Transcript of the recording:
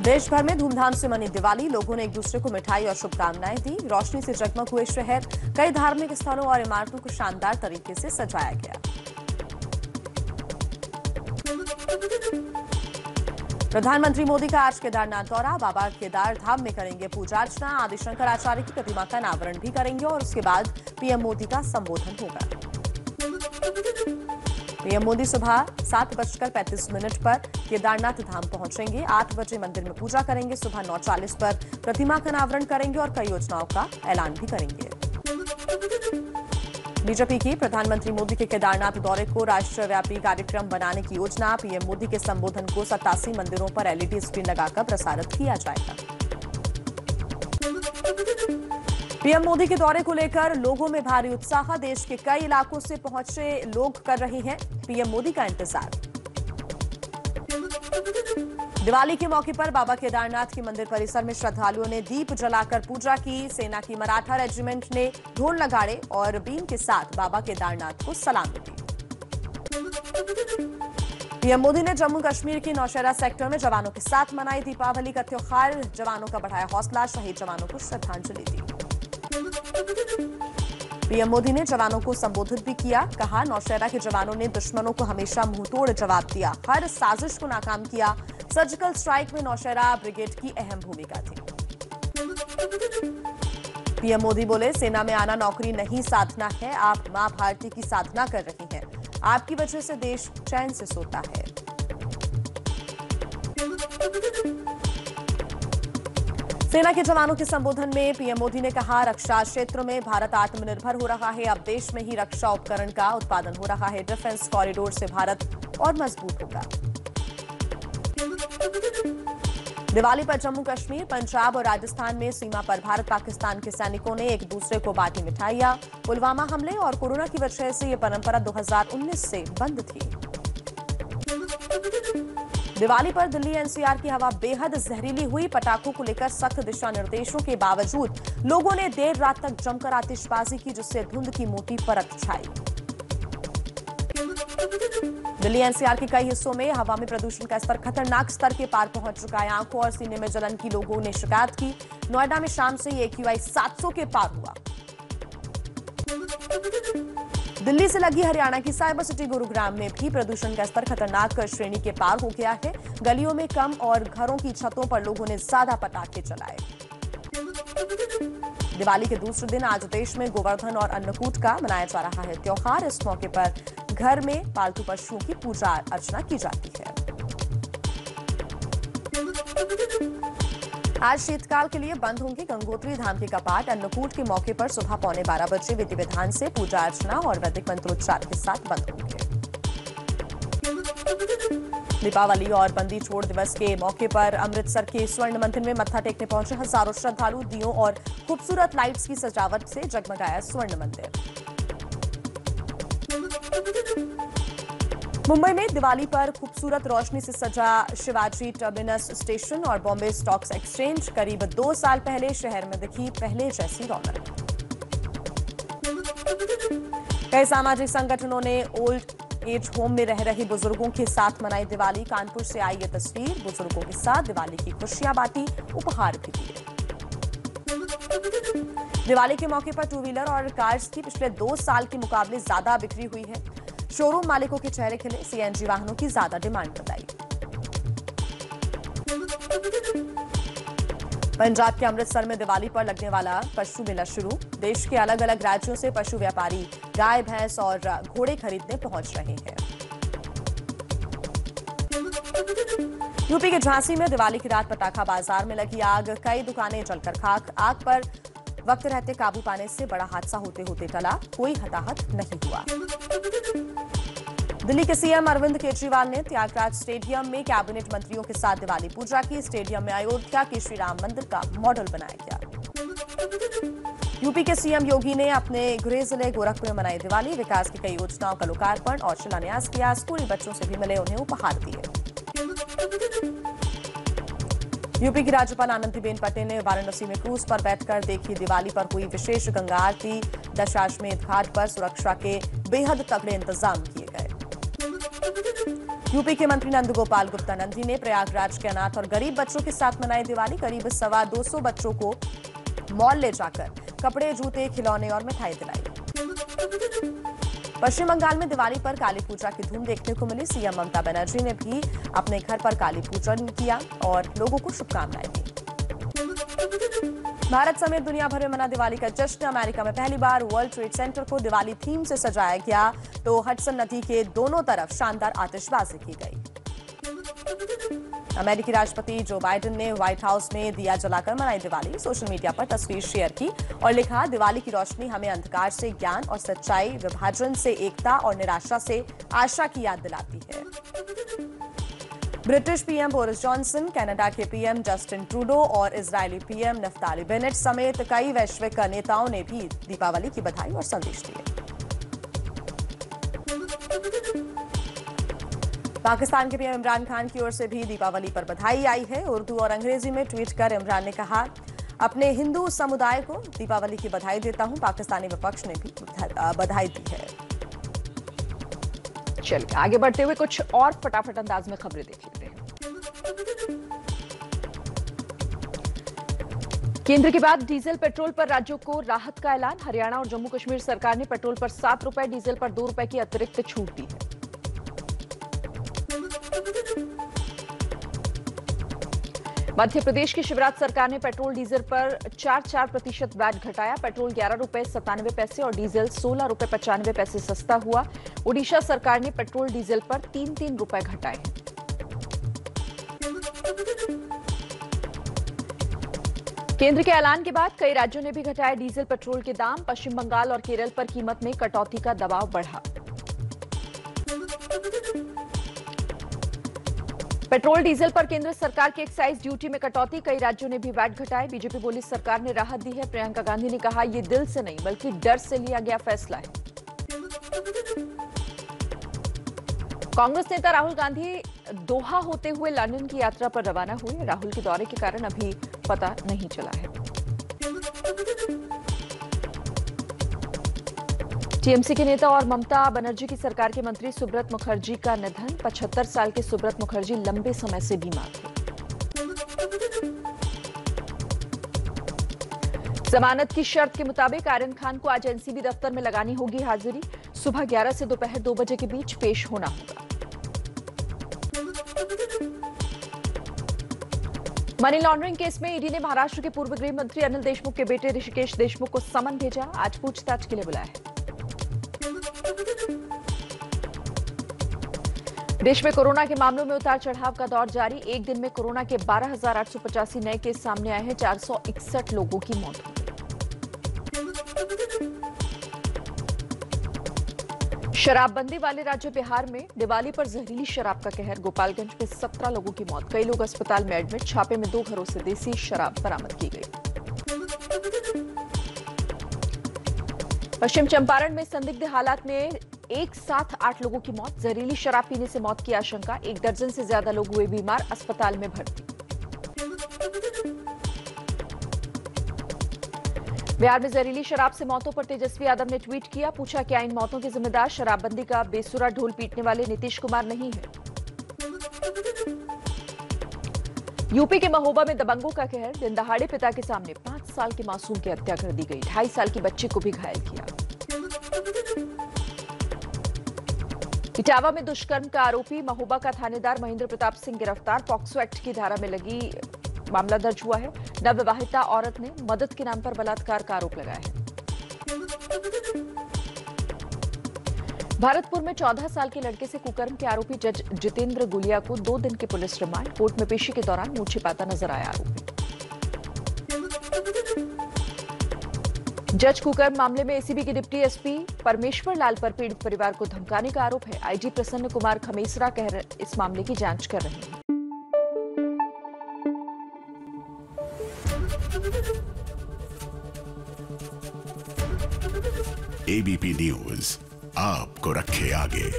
देश भर में धूमधाम से मनी दिवाली। लोगों ने एक दूसरे को मिठाई और शुभकामनाएं दी। रोशनी से जगमग हुए शहर। कई धार्मिक स्थलों और इमारतों को शानदार तरीके से सजाया गया। प्रधानमंत्री मोदी का आज केदारनाथ दौरा। बाबा केदार धाम में करेंगे पूजा अर्चना। आदि शंकराचार्य की प्रतिमा का अनावरण भी करेंगे और उसके बाद पीएम मोदी का संबोधन होगा। पीएम मोदी सुबह 7:35 पर केदारनाथ धाम पहुंचेंगे। 8 बजे मंदिर में पूजा करेंगे। सुबह 9:40 पर प्रतिमा का अनावरण करेंगे और कई योजनाओं का ऐलान भी करेंगे। बीजेपी की प्रधानमंत्री मोदी के केदारनाथ दौरे को राष्ट्रव्यापी कार्यक्रम बनाने की योजना। पीएम मोदी के संबोधन को 87 मंदिरों पर एलईडी स्क्रीन लगाकर प्रसारित किया जाएगा। पीएम मोदी के दौरे को लेकर लोगों में भारी उत्साह। देश के कई इलाकों से पहुंचे लोग कर रहे हैं पीएम मोदी का इंतजार। दिवाली के मौके पर बाबा केदारनाथ के मंदिर परिसर में श्रद्धालुओं ने दीप जलाकर पूजा की। सेना की मराठा रेजिमेंट ने ढोल नगाड़े और बीन के साथ बाबा केदारनाथ को सलामी दी। पीएम मोदी ने जम्मू कश्मीर के नौशेरा सेक्टर में जवानों के साथ मनाई दीपावली का त्योहार। जवानों का बढ़ाया हौसला। शहीद जवानों को श्रद्धांजलि दी। पीएम मोदी ने जवानों को संबोधित भी किया। कहा, नौशेरा के जवानों ने दुश्मनों को हमेशा मुंहतोड़ जवाब दिया। हर साजिश को नाकाम किया। सर्जिकल स्ट्राइक में नौशेरा ब्रिगेड की अहम भूमिका थी। पीएम मोदी बोले, सेना में आना नौकरी नहीं साधना है। आप मां भारती की साधना कर रही हैं। आपकी वजह से देश चैन से सोता है। सेना के जवानों के संबोधन में पीएम मोदी ने कहा, रक्षा क्षेत्र में भारत आत्मनिर्भर हो रहा है। अब देश में ही रक्षा उपकरण का उत्पादन हो रहा है। डिफेंस कॉरिडोर से भारत और मजबूत होगा। दिवाली पर जम्मू कश्मीर, पंजाब और राजस्थान में सीमा पर भारत पाकिस्तान के सैनिकों ने एक दूसरे को बांटी मिठाइयां। पुलवामा हमले और कोरोना की वजह से यह परंपरा 2019 से बंद थी। दिवाली पर दिल्ली एनसीआर की हवा बेहद जहरीली हुई। पटाखों को लेकर सख्त दिशा निर्देशों के बावजूद लोगों ने देर रात तक जमकर आतिशबाजी की, जिससे धुंध की मोटी परत छाई। दिल्ली एनसीआर के कई हिस्सों में हवा में प्रदूषण का स्तर खतरनाक स्तर के पार पहुंच चुका है। आंखों और सीने में जलन की लोगों ने शिकायत की। नोएडा में शाम से ही AQI 700 के पार हुआ। दिल्ली से लगी हरियाणा की साइबर सिटी गुरुग्राम में भी प्रदूषण का स्तर खतरनाक श्रेणी के पार हो गया है। गलियों में कम और घरों की छतों पर लोगों ने ज्यादा पटाखे चलाए। दिवाली के दूसरे दिन आज देश में गोवर्धन और अन्नकूट का मनाया जा रहा है त्योहार। इस मौके पर घर में पालतू पशुओं की पूजा अर्चना की जाती है। आज शीतकाल के लिए बंद होंगे गंगोत्री धाम के कपाट। अन्नकूट के मौके पर सुबह 11:15 बजे विधि विधान से पूजा अर्चना और वैदिक मंत्रोच्चार के साथ बंद होंगे। दीपावली और बंदी छोड़ दिवस के मौके पर अमृतसर के स्वर्ण मंदिर में मत्था टेकने पहुंचे हजारों श्रद्धालु। दियों और खूबसूरत लाइट्स की सजावट से जगमगाया स्वर्ण मंदिर। मुंबई में दिवाली पर खूबसूरत रोशनी से सजा शिवाजी टर्मिनस स्टेशन और बॉम्बे स्टॉक्स एक्सचेंज। करीब 2 साल पहले शहर में दिखी पहले जैसी रौनक। कई सामाजिक संगठनों ने ओल्ड एज होम में रह रहे बुजुर्गों के साथ मनाई दिवाली। कानपुर से आई ये तस्वीर। बुजुर्गों के साथ दिवाली की खुशियां बांटी, उपहार भी दिए। दिवाली के मौके पर 2 व्हीलर और कार्स की पिछले 2 साल के मुकाबले ज्यादा बिक्री हुई है। शोरूम मालिकों के चेहरे खिले। CNG वाहनों की ज्यादा डिमांड बताई। पंजाब के अमृतसर में दिवाली पर लगने वाला पशु मेला शुरू। देश के अलग अलग राज्यों से पशु व्यापारी गाय, भैंस और घोड़े खरीदने पहुंच रहे हैं। यूपी के झांसी में दिवाली की रात पटाखा बाजार में लगी आग। कई दुकानें जलकर खाक। आग पर वक्त रहते काबू पाने से बड़ा हादसा होते होते टला। कोई हताहत नहीं हुआ। दिल्ली के सीएम अरविंद केजरीवाल ने त्यागराज स्टेडियम में कैबिनेट मंत्रियों के साथ दिवाली पूजा की। स्टेडियम में अयोध्या के श्री राम मंदिर का मॉडल बनाया गया। यूपी के सीएम योगी ने अपने गृह जिले गोरखपुर में मनाई दिवाली। विकास की कई योजनाओं का लोकार्पण और शिलान्यास किया। स्कूली बच्चों से भी मिले, उन्हें उपहार दिए। यूपी की राज्यपाल आनंदीबेन पटेल ने वाराणसी में क्रूज पर बैठकर देखी दिवाली पर हुई विशेष गंगा आरती। दशाश्वमेध घाट पर सुरक्षा के बेहद तगड़े इंतजाम किए गए। यूपी के मंत्री नंदगोपाल गुप्ता नंदी ने प्रयागराज के अनाथ और गरीब बच्चों के साथ मनाई दिवाली। करीब 225 बच्चों को मॉल ले जाकर कपड़े, जूते, खिलौने और मिठाई दिलाई। पश्चिम बंगाल में दिवाली पर काली पूजा की धूम देखने को मिली। सीएम ममता बनर्जी ने भी अपने घर पर काली पूजन किया और लोगों को शुभकामनाएं दी। भारत समेत दुनिया भर में मना दिवाली का जश्न। अमेरिका में पहली बार वर्ल्ड ट्रेड सेंटर को दिवाली थीम से सजाया गया, तो हडसन नदी के दोनों तरफ शानदार आतिशबाजी की गई। अमेरिकी राष्ट्रपति जो बाइडेन ने व्हाइट हाउस में दिया जलाकर मनाई दिवाली। सोशल मीडिया पर तस्वीर शेयर की और लिखा, दिवाली की रोशनी हमें अंधकार से ज्ञान और सच्चाई, विभाजन से एकता और निराशा से आशा की याद दिलाती है। British PM Boris Johnson, Canada के पीएम जस्टिन ट्रूडो और इजरायली पीएम नफ्ताली बेनेट समेत कई वैश्विक नेताओं ने भी दीपावली की बधाई और संदेश दिए। पाकिस्तान के पीएम इमरान खान की ओर से भी दीपावली पर बधाई आई है। उर्दू और अंग्रेजी में ट्वीट कर इमरान ने कहा, अपने हिंदू समुदाय को दीपावली की बधाई देता हूं। पाकिस्तानी विपक्ष ने भी बधाई दी है। चलिए आगे बढ़ते हुए कुछ और फटाफट अंदाज में खबरें देख लेते हैं। केंद्र के बाद डीजल पेट्रोल पर राज्यों को राहत का ऐलान। हरियाणा और जम्मू कश्मीर सरकार ने पेट्रोल पर 7 रुपए, डीजल पर 2 रुपए की अतिरिक्त छूट दी है। मध्य प्रदेश की शिवराज सरकार ने पेट्रोल डीजल पर 4% वैट घटाया। पेट्रोल 11 रुपए 97 पैसे और डीजल 16 रुपए 95 पैसे सस्ता हुआ। ओडिशा सरकार ने पेट्रोल डीजल पर 3 रुपए घटाए हैं। केंद्र के ऐलान के बाद कई राज्यों ने भी घटाए डीजल पेट्रोल के दाम। पश्चिम बंगाल और केरल पर कीमत में कटौती का दबाव बढ़ा। पेट्रोल डीजल पर केंद्र सरकार की एक्साइज ड्यूटी में कटौती। कई राज्यों ने भी वैट घटाए। बीजेपी बोली सरकार ने राहत दी है। प्रियंका गांधी ने कहा, यह दिल से नहीं बल्कि डर से लिया गया फैसला है। कांग्रेस नेता राहुल गांधी दोहा होते हुए लंदन की यात्रा पर रवाना हुए। राहुल के दौरे के कारण अभी पता नहीं चला है। टीएमसी के नेता और ममता बनर्जी की सरकार के मंत्री सुब्रत मुखर्जी का निधन। 75 साल के सुब्रत मुखर्जी लंबे समय से बीमार थे। जमानत की शर्त के मुताबिक आर्यन खान को आज एनसीबी दफ्तर में लगानी होगी हाजिरी। सुबह 11 से दोपहर 2 बजे के बीच पेश होना होगा। मनी लॉन्ड्रिंग केस में ईडी ने महाराष्ट्र के पूर्व गृह मंत्री अनिल देशमुख के बेटे ऋषिकेश देशमुख को समन भेजा। आज पूछताछ के लिए बुलाया है। देश में कोरोना के मामलों में उतार चढ़ाव का दौर जारी। एक दिन में कोरोना के 12,885 नए केस सामने आए हैं। 461 लोगों की मौत हो गई। शराबबंदी वाले राज्य बिहार में दिवाली पर जहरीली शराब का कहर। गोपालगंज में 17 लोगों की मौत, कई लोग अस्पताल में एडमिट। छापे में 2 घरों से देसी शराब बरामद की गई। पश्चिम चंपारण में संदिग्ध हालात में एक साथ 8 लोगों की मौत। जहरीली शराब पीने से मौत की आशंका। 1 दर्जन से ज्यादा लोग हुए बीमार, अस्पताल में भर्ती। बिहार में जहरीली शराब से मौतों पर तेजस्वी यादव ने ट्वीट किया, पूछा क्या इन मौतों के जिम्मेदार शराबबंदी का बेसुरा ढोल पीटने वाले नीतीश कुमार नहीं है। यूपी के महोबा में दबंगों का कहर। दिन दहाड़े पिता के सामने 5 साल के मासूम की हत्या कर दी गई। 2.5 साल की बच्ची को भी घायल किया। इटावा में दुष्कर्म का आरोपी महोबा का थानेदार महेंद्र प्रताप सिंह गिरफ्तार। पॉक्सो एक्ट की धारा में लगी मामला दर्ज हुआ है। नवविवाहिता औरत ने मदद के नाम पर बलात्कार का आरोप लगाया है। भरतपुर में 14 साल के लड़के से कुकर्म के आरोपी जज जितेंद्र गुलिया को 2 दिन की पुलिस रिमांड। कोर्ट में पेशी के दौरान मुंह छिपाता नजर आया आरोपी। जज कुकर्म मामले में एसीबी के डिप्टी एसपी परमेश्वर लाल पर पीड़ित परिवार को धमकाने का आरोप है। आईजी प्रसन्न कुमार खमेसरा इस मामले की जांच कर रहे हैं। एबीपी न्यूज आपको रखे आगे।